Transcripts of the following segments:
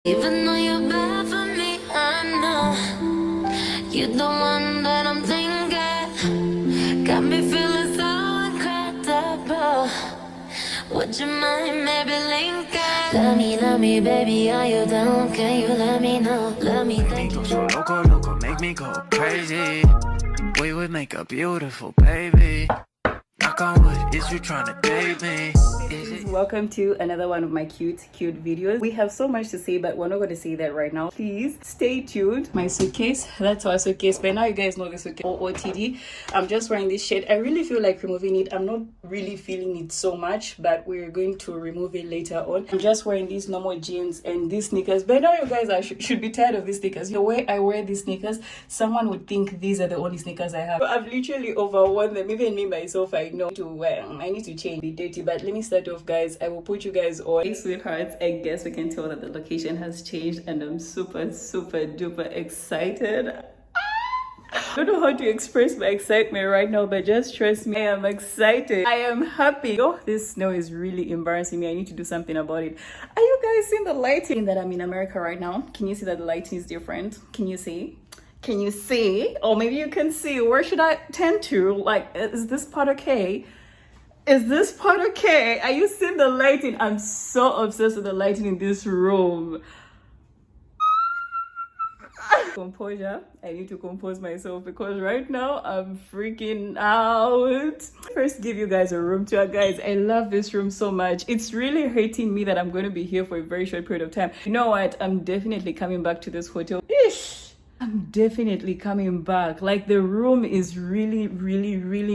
Even though you're bad for me, I know you're the one that I'm thinking. Got me feeling so incredible. Would you mind maybe linking? Love me, baby, are you down? Can you let me know? Let me think you. So loco, loco, make me go crazy. We would make a beautiful baby. Knock on wood, is you trying to date me? Welcome to another one of my cute videos. We have so much to say, but we're not going to say that right now. Please stay tuned. My suitcase, that's our suitcase. By now you guys know the suitcase. OOTD. I'm just wearing this shirt. I really feel like removing it. I'm not really feeling it so much, but we're going to remove it later on. I'm just wearing these normal jeans and these sneakers. By now you guys should be tired of these sneakers. The way I wear these sneakers, someone would think these are the only sneakers I have. I've literally overworn them. Even me myself, I know to wear. I need to change, be dirty. But let me start off, guys. I will put you guys on. Hey sweethearts, I guess we can tell that the location has changed and I'm super duper excited. I don't know how to express my excitement right now, but just trust me, I am excited. I am happy. Oh, this snow is really embarrassing me. I need to do something about it. Are you guys seeing the lighting? That I'm in America right now. Can you see that the lighting is different? Can you see? Can you see? Or maybe you can see. Where should I tend to? Like, is this part okay? Is this part okay? Are you seeing the lighting? I'm so obsessed with the lighting in this room. Composure. I need to compose myself because right now I'm freaking out. First, give you guys a room tour. Guys, I love this room so much. It's really hurting me that I'm going to be here for a very short period of time. You know what? I'm definitely coming back to this hotel. Ish. I'm definitely coming back. Like, the room is really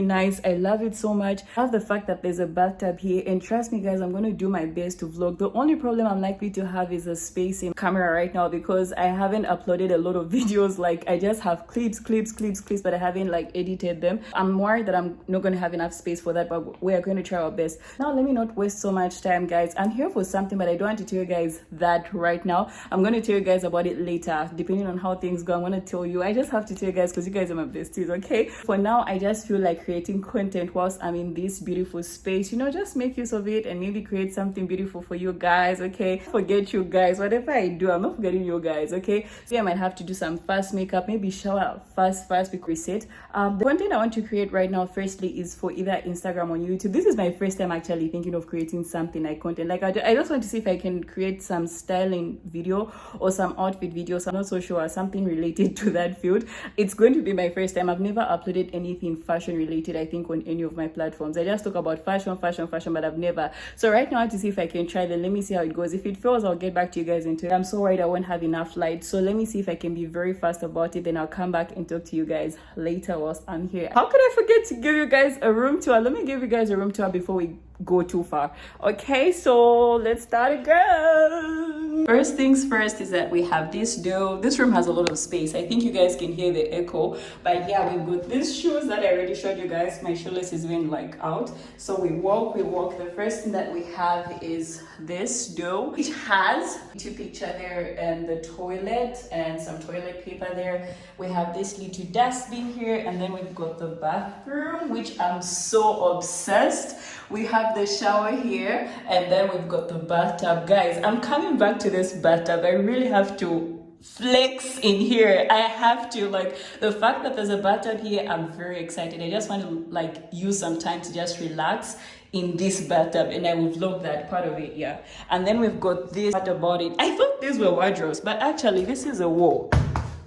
nice. I love it so much. I love the fact that there's a bathtub here, and trust me guys, I'm going to do my best to vlog. The only problem I'm likely to have is a space in camera right now because I haven't uploaded a lot of videos. Like, I just have clips, but I haven't like edited them. I'm worried that I'm not going to have enough space for that, but we are going to try our best. Now let me not waste so much time, guys. I'm here for something, but I don't want to tell you guys that right now. I'm going to tell you guys about it later, depending on how things go. I want to tell you. I just have to tell you guys because you guys are my besties, okay? For now, I just feel like creating content whilst I'm in this beautiful space. You know, just make use of it and maybe create something beautiful for you guys, okay? Forget you guys. Whatever I do, I'm not forgetting you guys, okay? So I might have to do some fast makeup, maybe shower fast before reset. The content I want to create right now, firstly, is for either Instagram or YouTube. This is my first time actually thinking of creating something like content. Like, I just want to see if I can create some styling video or some outfit videos. I'm not so sure, something related to that field. It's going to be my first time. I've never uploaded anything fashion related, I think, on any of my platforms. I just talk about fashion, but I've never. So right now I want to see if I can try them. Let me see how it goes. If it fails, I'll get back to you guys into it. I'm so worried I won't have enough light. So let me see if I can be very fast about it. Then I'll come back and talk to you guys later whilst I'm here. How could I forget to give you guys a room tour? Let me give you guys a room tour before we go too far. Okay, so let's start again. First things first is that we have this door. This room has a lot of space. I think you guys can hear the echo, but yeah, we've got these shoes that I already showed you guys. My shoelace is even like out, so we walk. The first thing that we have is this door. It has two picture there and the toilet and some toilet paper there. We have this little dustbin here, and then we've got the bathroom, which I'm so obsessed. We have the shower here, and then we've got the bathtub. Guys, I'm coming back to this bathtub. I really have to flex in here. I have to, like, the fact that there's a bathtub here, I'm very excited. I just want to like use some time to just relax in this bathtub, and I will vlog that part of it. Yeah, and then we've got this part about it. I thought these were wardrobes, but actually this is a wall.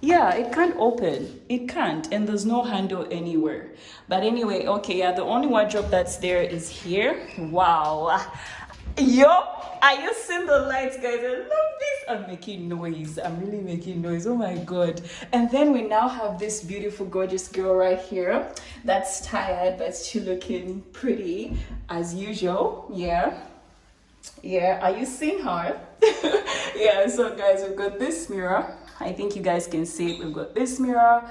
Yeah, it can't open. It can't, and there's no handle anywhere. But anyway, okay, yeah, the only wardrobe that's there is here. Wow. Yo, are you seeing the lights, guys? I love this. I'm making noise. I'm really making noise. Oh my god. And then we now have this beautiful, gorgeous girl right here that's tired, but still looking pretty as usual. Yeah, are you seeing her? Yeah, so guys, we've got this mirror. I think you guys can see it. We've got this mirror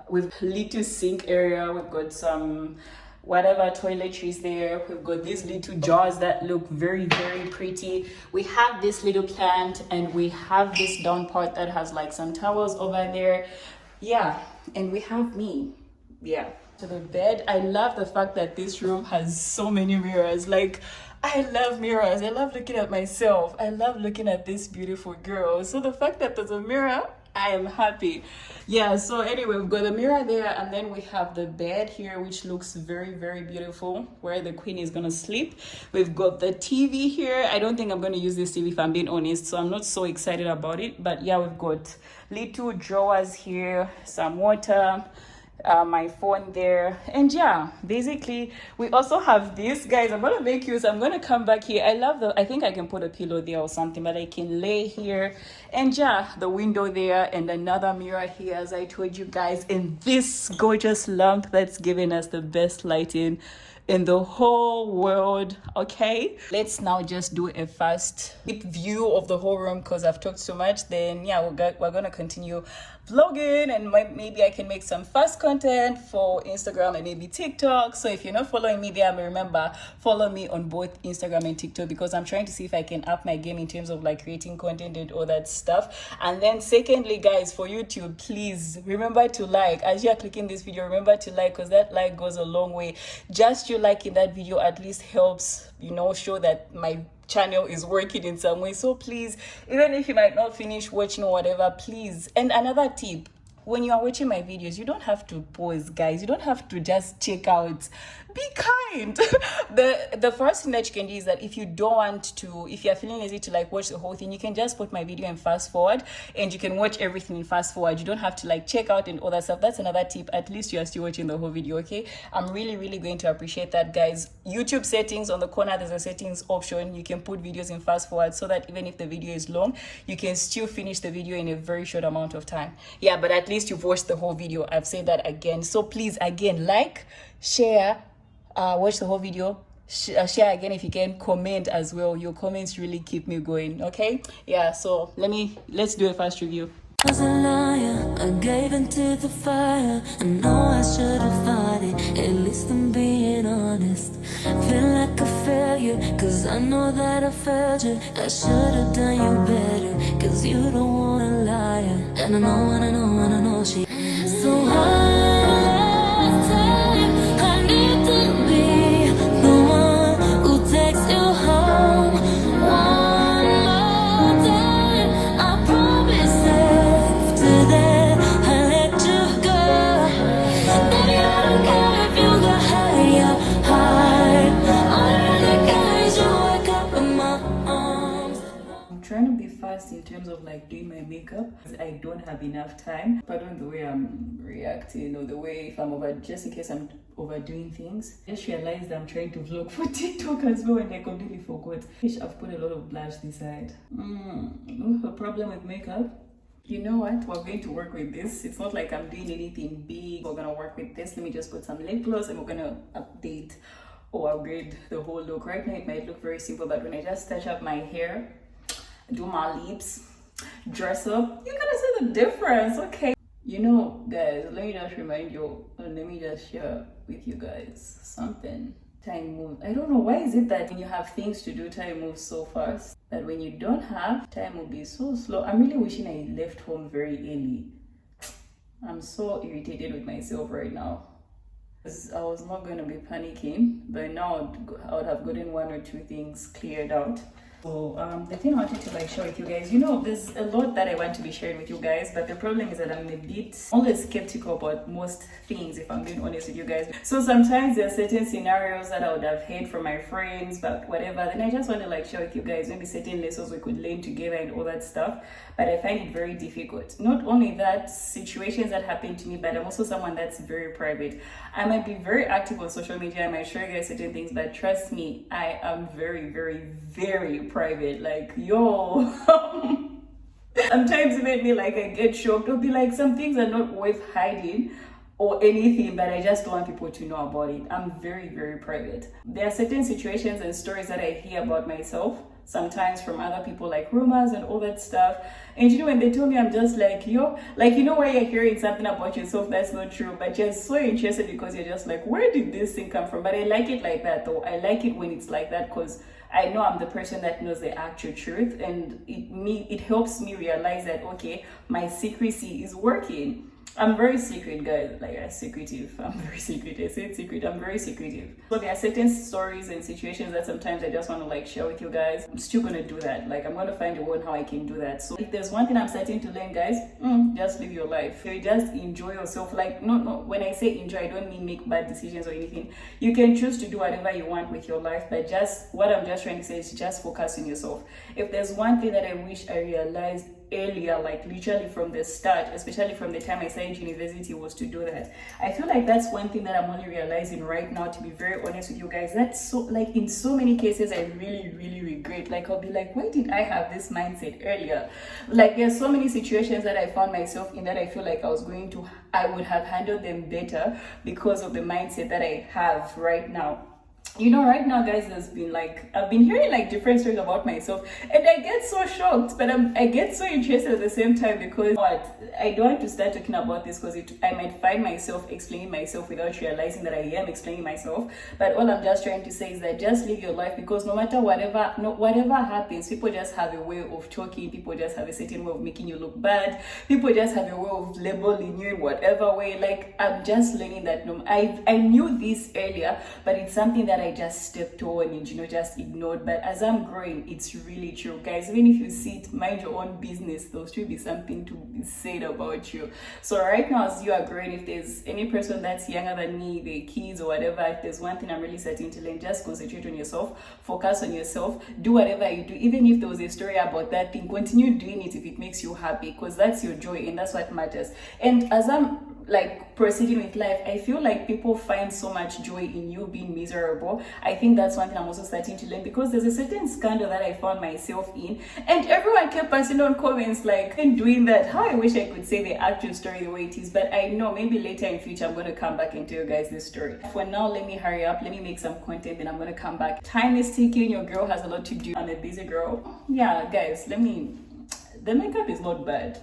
with little sink area. We've got some whatever toiletries there. We've got these little jars that look very pretty. We have this little plant, and we have this down part that has like some towels over there. Yeah, and we have me. Yeah, to the bed. I love the fact that this room has so many mirrors. Like, I love mirrors. I love looking at myself. I love looking at this beautiful girl. So the fact that there's a mirror, I am happy. Yeah, so anyway, we've got the mirror there, and then we have the bed here, which looks very, very beautiful, where the queen is gonna sleep. We've got the TV here. I don't think I'm gonna use this TV if I'm being honest, so I'm not so excited about it. But yeah, we've got little drawers here, some water, my phone there, and yeah, basically we also have this, guys. I'm gonna make use, I'm gonna come back here. I think I can put a pillow there or something, but I can lay here, and yeah, the window there, and another mirror here, as I told you guys, and this gorgeous lamp that's giving us the best lighting in the whole world. Okay, let's now just do a fast view of the whole room because I've talked so much. Then yeah, we're gonna continue vlogging, and maybe I can make some fast content for Instagram and maybe TikTok. So if you're not following me there, remember, follow me on both Instagram and TikTok, because I'm trying to see if I can up my game in terms of like creating content and all that stuff. And then secondly, guys, for YouTube, please remember to like. As you're clicking this video, remember to like, because that like goes a long way. Just you liking that video at least helps, you know, show that my channel is working in some way. So please, even if you might not finish watching or whatever, please. And another tip, when you are watching my videos, you don't have to pause, guys. You don't have to just check out. Be kind. The first thing that you can do is that if you don't want to, if you're feeling lazy to like watch the whole thing, you can just put my video and fast forward, and you can watch everything in fast forward. You don't have to like check out and all that stuff. That's another tip. At least you are still watching the whole video. Okay, I'm really going to appreciate that, guys. YouTube settings, on the corner there's a settings option. You can put videos in fast forward, so that even if the video is long, you can still finish the video in a very short amount of time. Yeah, but at least you've watched the whole video. I've said that again. So please, again, like, share, watch the whole video, share again if you can, comment as well. Your comments really keep me going. Okay, yeah, so let's do a fast review. I was a liar, I gave into the fire. I know I should have fought it, at least I'm being honest. Feel like a failure, cause I know that I failed you. I should have done you better, cause you don't want a liar. And I know she. So hard time, I need to be the one who takes you home. One more time, I promise after that I let you go. Baby, I don't care if you got hurt your heart. All I really care is you wake up in my arms. I'm trying to be fast in terms of like doing my makeup. I don't have enough time. Pardon the way I'm reacting, or the way if I'm over, just in case I'm overdoing things. I just realized I'm trying to vlog for TikTok as well, and I completely forgot. I've put a lot of blush this side. A problem with makeup. You know what? We're going to work with this. It's not like I'm doing anything big. We're gonna work with this. Let me just put some lip gloss, and we're gonna update or upgrade the whole look. Right now it might look very simple, but when I just touch up my hair, do my lips, dress up, you're gonna see the difference. Okay, you know, guys, let me just remind you, let me just share with you guys something. Time moves. I don't know why is it that when you have things to do, time moves so fast, that when you don't have, time will be so slow. I'm really wishing I left home very early. I'm so irritated with myself right now. I was not going to be panicking, but now I would have gotten one or two things cleared out. So the thing I wanted to like share with you guys, you know, there's a lot that I want to be sharing with you guys, but the problem is that I'm a bit always skeptical about most things, if I'm being honest with you guys. So sometimes there are certain scenarios that I would have heard from my friends, but whatever, then I just want to like share with you guys maybe certain lessons we could learn together and all that stuff. But I find it very difficult. Not only that, situations that happen to me, but I'm also someone that's very private. I might be very active on social media, I might show you guys certain things, but trust me, I am very private. Like, yo, sometimes it made me like I get shocked. It'll be like some things are not worth hiding or anything, but I just don't want people to know about it. I'm very private. There are certain situations and stories that I hear about myself, sometimes from other people, like rumors and all that stuff. And you know, when they tell me, I'm just like, yo, like, you know, where you're hearing something about yourself that's not true, but you're so interested because you're just like, where did this thing come from? But I like it like that, though. I like it when it's like that, because I know I'm the person that knows the actual truth, and it helps me realize that, okay, my secrecy is working. I'm very secret, guys. Like, I'm secretive. I'm very secret. I said secret. I'm very secretive. So there are certain stories and situations that sometimes I just want to like share with you guys. I'm still gonna do that. Like, I'm gonna find a way on how I can do that. So if there's one thing I'm starting to learn, guys, just live your life. You just enjoy yourself. Like, no. When I say enjoy, I don't mean make bad decisions or anything. You can choose to do whatever you want with your life, but just what I'm just trying to say is just focus on yourself. If there's one thing that I wish I realized earlier, like literally from the start, especially from the time I started university, was to do that. I feel like that's one thing that I'm only realizing right now, to be very honest with you guys. That's so, like, in so many cases I really regret. Like, I'll be like, why did I have this mindset earlier? Like, there's so many situations that I found myself in that I feel like I would have handled them better because of the mindset that I have right now. You know, right now, guys, there's been like, I've been hearing like different stories about myself, and I get so shocked, but I get so interested at the same time, because I don't want to start talking about this because I might find myself explaining myself without realizing that I am explaining myself. But all I'm just trying to say is that just live your life, because no matter whatever happens, people just have a way of talking, people just have a certain way of making you look bad, people just have a way of labeling you in whatever way. Like, I'm just learning that I knew this earlier, but it's something that I just stepped on and, you know, just ignored. But as I'm growing, it's really true, guys. Even if you see it, mind your own business, there'll still be something to be said about you. So right now, as you are growing, if there's any person that's younger than me, the kids or whatever, if there's one thing I'm really starting to learn, just concentrate on yourself, focus on yourself, do whatever you do. Even if there was a story about that thing, continue doing it if it makes you happy, because that's your joy and that's what matters. And as I'm like proceeding with life, I feel like people find so much joy in you being miserable. I think that's one thing I'm also starting to learn, because there's a certain scandal that I found myself in, and everyone kept passing on comments like, and doing that, how I wish I could say the actual story the way it is. But I know maybe later in future I'm going to come back and tell you guys this story. For now, let me hurry up, let me make some content, then I'm going to come back. Time is ticking, your girl has a lot to do. I'm a busy girl. Yeah, guys, the makeup is not bad.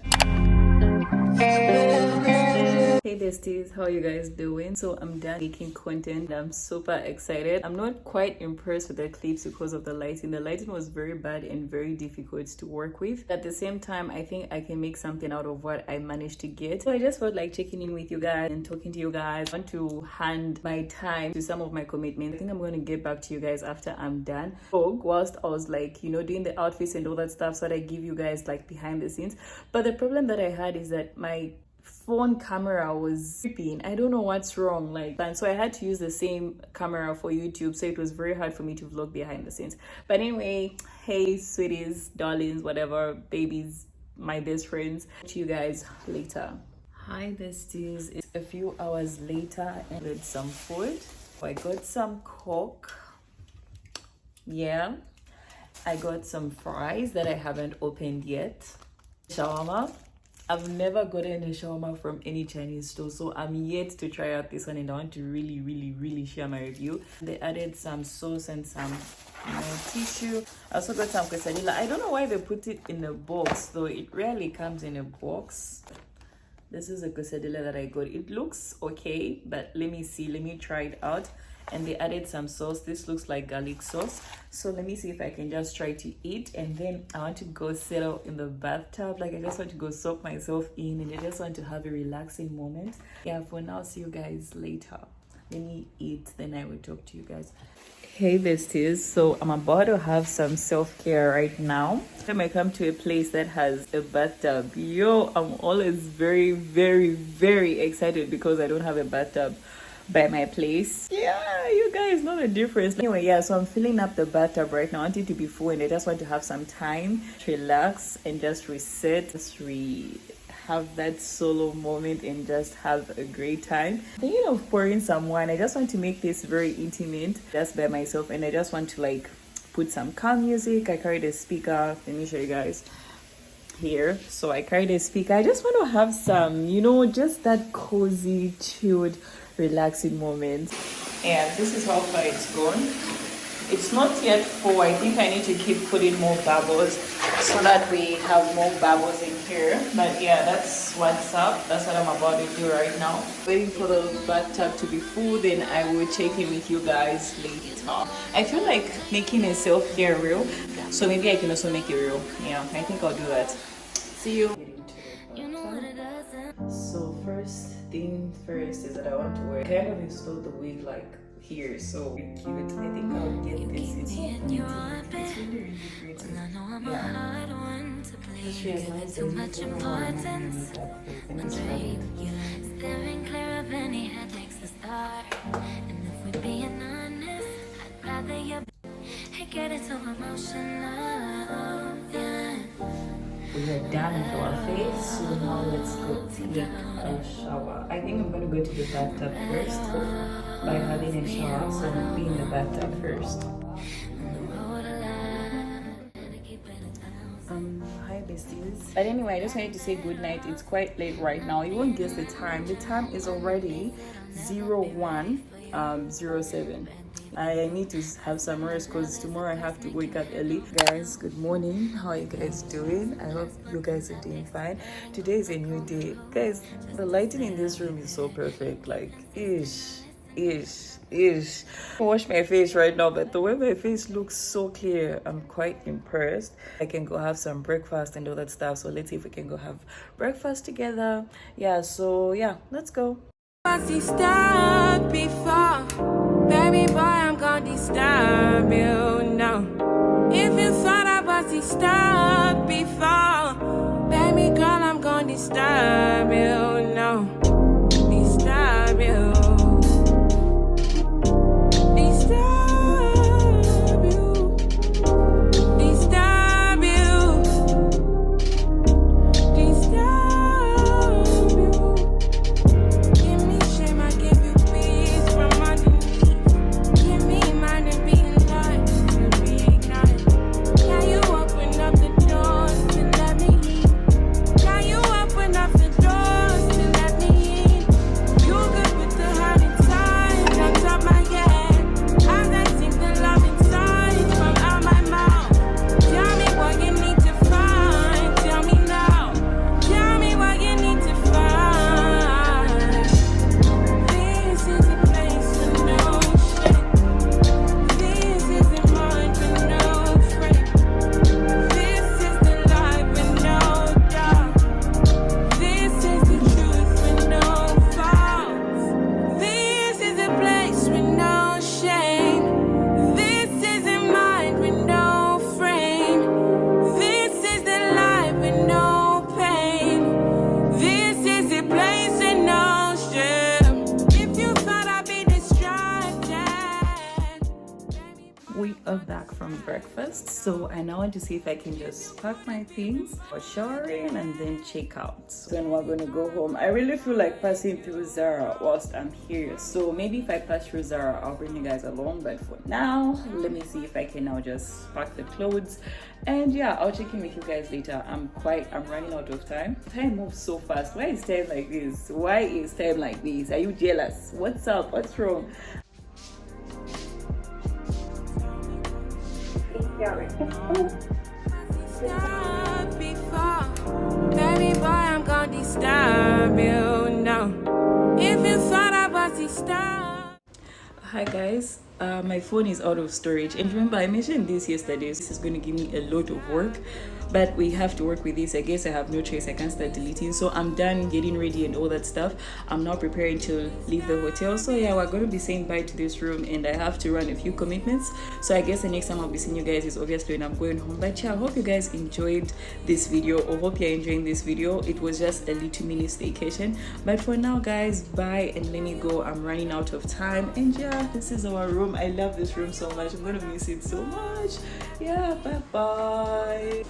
Hey besties, how are you guys doing? So I'm done making content. I'm super excited. I'm not quite impressed with the clips because of the lighting. The lighting was very bad and very difficult to work with. At the same time, I think I can make something out of what I managed to get. So I just felt like checking in with you guys and talking to you guys. I want to hand my time to some of my commitments. I think I'm going to get back to you guys after I'm done. So whilst I was like, you know, doing the outfits and all that stuff, so that I give you guys like behind the scenes. But the problem that I had is that my phone camera was tripping. I don't know what's wrong, like, and so I had to use the same camera for YouTube, so it was very hard for me to vlog behind the scenes. But anyway, hey sweeties, darlings, whatever, babies, my best friends, see you guys later. Hi besties, it's a few hours later and I got some food. I got some Coke, yeah, I got some fries that I haven't opened yet, shawarma. I've never gotten a shawarma from any Chinese store, so I'm yet to try out this one, and I want to really share my review. They added some sauce and some tissue. I also got some quesadilla. I don't know why they put it in a box, though it rarely comes in a box. This is a quesadilla that I got. It looks okay, but let me try it out. And they added some sauce. This looks like garlic sauce, so let me see if I can just try to eat. And then I want to go settle in the bathtub. Like, I just want to go soak myself in, and I just want to have a relaxing moment. Yeah, for now, see you guys later. Let me eat, then I will talk to you guys. Hey besties, so I'm about to have some self-care right now. When I come to a place that has a bathtub, I'm always very excited because I don't have a bathtub by my place. Yeah, you guys know the difference. Anyway, yeah, so I'm filling up the bathtub right now. I want it to be full, and I just want to have some time to relax and just reset, have that solo moment and just have a great time. Thinking of pouring some wine. I just want to make this very intimate, just by myself, and I just want to like put some calm music. I carried a speaker. Let me show you guys here. So I carried a speaker. I just want to have some, you know, just that cozy, chilled, relaxing moment. And this is how far it's gone. It's not yet full. I think I need to keep putting more bubbles so that we have more bubbles in here. But yeah, that's what's up. That's what I'm about to do right now. Waiting for the bathtub to be full, then I will check in with you guys later. I feel like making a self-care reel, so maybe I can also make a reel. Yeah, I think I'll do that. See you. You know what it does. So first thing first is that I want to wear. I kind of installed the wig like here, so it's cute. I think I'll get this. It's really, really pretty. Yeah. Just realized Too much importance. Steering clear of any headaches to start. And if we're being honest, I'd rather you get it so emotional. Yeah. We are done with our face, so now let's go take a shower. I think I'm gonna go to the bathtub first by having a shower, so I'll be in the bathtub first. Hi besties. But anyway, I just wanted to say good night. It's quite late right now. You won't guess the time. The time is already 01:07. I need to have some rest because tomorrow I have to wake up early. Guys, good morning. How are you guys doing? I hope you guys are doing fine. Today is a new day. Guys, the lighting in this room is so perfect. Like, ish. I wash my face right now, but the way my face looks so clear, I'm quite impressed. I can go have some breakfast and all that stuff. So let's see if we can go have breakfast together. Yeah, so yeah, let's go. Stop before, baby boy, I'm gonna disturb you, no. If you thought I was stop before, baby girl, I'm gonna disturb you, no. Disturb you. Disturb you. Disturb you. Disturb you. Give me shame, I give you peace from underneath. Give me mine and being light to reignite. Can you open up the doors to let me in? Can you open up the doors to let me in? You good with the hurt inside, on top my head. As I sing the love inside from out my mouth. Tell me what you need to find. Tell me now. Tell me what you need to find. This is a place with no shame. This is the mind with no frame. This is the life with no doubt. This is the truth with no faults. This is a place with no shame. This is a mind with no frame. This is the life with no pain. This is the place with no shame. If you thought I'd be distracted, We are back from breakfast, so I now want to see if I can just pack my things for showering and then check out. Then we're gonna go home. I really feel like passing through Zara whilst I'm here, so maybe if I pass through Zara I'll bring you guys along, but for now let me see if I can now just pack the clothes, and yeah, I'll check in with you guys later. I'm running out of time. Time moves so fast. Why is time like this? Why is time like this? Are you jealous? What's up? What's wrong? stop before, baby boy, I'm gonna disturb you, no. If you thought I was disturbed. Hi guys, my phone is out of storage, and remember I mentioned this yesterday. This is going to give me a lot of work, but we have to work with this. I guess I have no choice. I can't start deleting, so I'm done getting ready and all that stuff. I'm now preparing to leave the hotel, so yeah, we're going to be saying bye to this room, and I have to run a few commitments, so I guess the next time I'll be seeing you guys is obviously when I'm going home. But yeah, I hope you guys enjoyed this video, or hope you're enjoying this video. It was just a little mini staycation, but for now guys, bye, and let me go. I'm running out of time, and yeah, this is our room. I love this room so much. I'm gonna miss it so much. Yeah, bye bye.